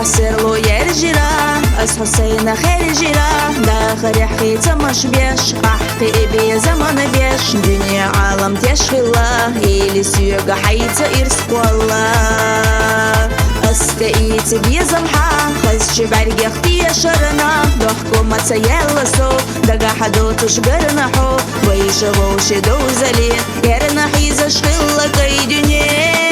ياسر لو يرجرا أس حسين خير جرا داخل حيت مش بيش أحقي بي زمان بيش دنيا عالم تشفي الله إلي سيوغا حيت إرسق والله أسكايت بي زمحا خز شبارجي اختي شرنا ضحكو ما تسيلسو دقا حدو تشقرنا حو ويشغو شدو زلي يرنا حيزا شغل كي دنيا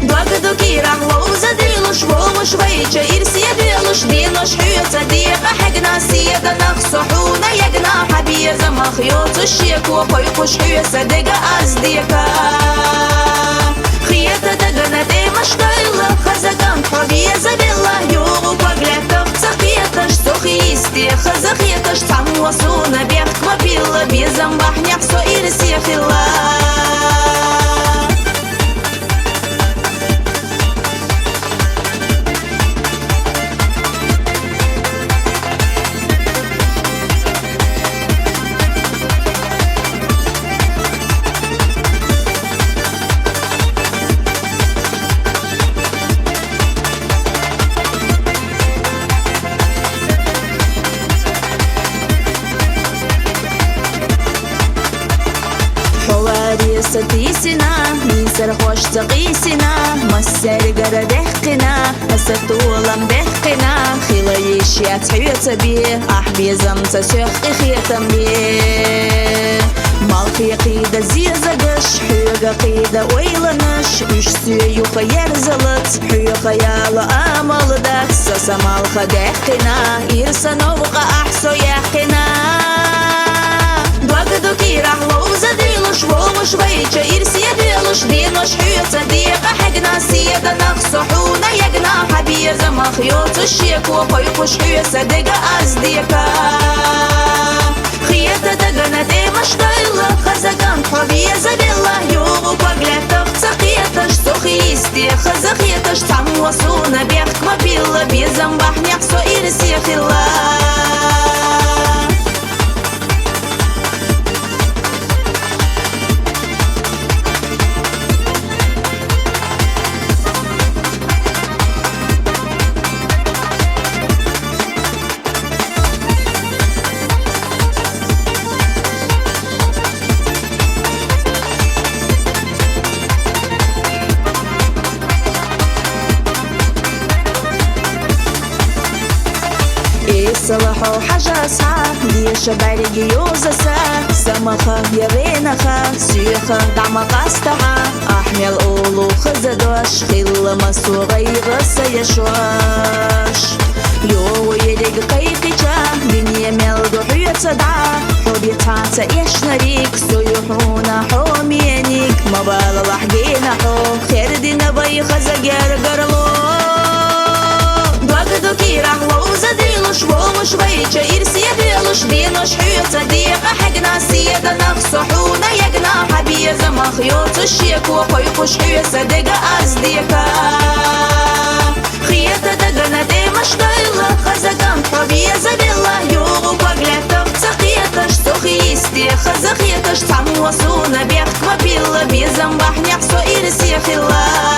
Благодарю кирах лоуза дилуш волуш вейча ирсия дилуш динош хюца дига хагна сида нахсухуна ягна хабия замахьют الشيك وخيخش حيوسا دقا أزديكا خياتا دقنا دي مشتايلا خزاقان حبيا زبيلا يوغو بقلاتك تخياتش سوخيستي خزاخياتش تعموصونا بيخ مبيلا بيزنبح نحسو إرسيا خلا ستيسنا ميسر خوش تقيسنا مسر قردحقنا أستولم دحقنا خلايش يتحيط بيه أحبي زمت سيخي خيطم بيه مالخي قيدة زيزقش حيوغا قيدة ويلنش إش سيو خيار زلط حيو خيال آمال دات ساسا مالخا دحقنا إرسا نوغا أحسو يحقنا Благодарю кирах лоуза дилуш волуш вейча ирсия дилуш динош хюца дига хагна сида нахсухуна ягна хабия замахьют الشيك وخيخش حيوسا دقا أزديكا خياتا دقنا دي مشتايلا خزاقان حبيا زبيلا يوغو بقلاتك تخياتش سوخيستي خزاخياتش تعموصونا بيخ مبيلا بيزنبح نحسو إرسيا خلا صلحوا حاجة صعب دي شبارجي يوزسا سمخة يغينخة سيخة دعم قاستها أحمل أولو خزدوش خل مسوغي غسا يشوش يو يدق قيقجا دنيا ملدو حيوة دعا حبي تعطى يشنريك سيحونا حومينيك مبالا لحقينا حو خير دي نبي خزاقير قرلو Благодарю кирах лоуза дилуш волуш вейча ирсия дилуш динош хюца дига хагна сида нахсухуна ягна хабия замахьют الشيك وخيخش حيوسا دقا أزديكا خياتا دقنا دي مشتايلا خزاقان حبيا زبيلا يوغو بقلاتك تخياتش سوخيستي خزاخياتش تعموصونا بيخ مبيلا بيزنبح نحسو إرسيا خلا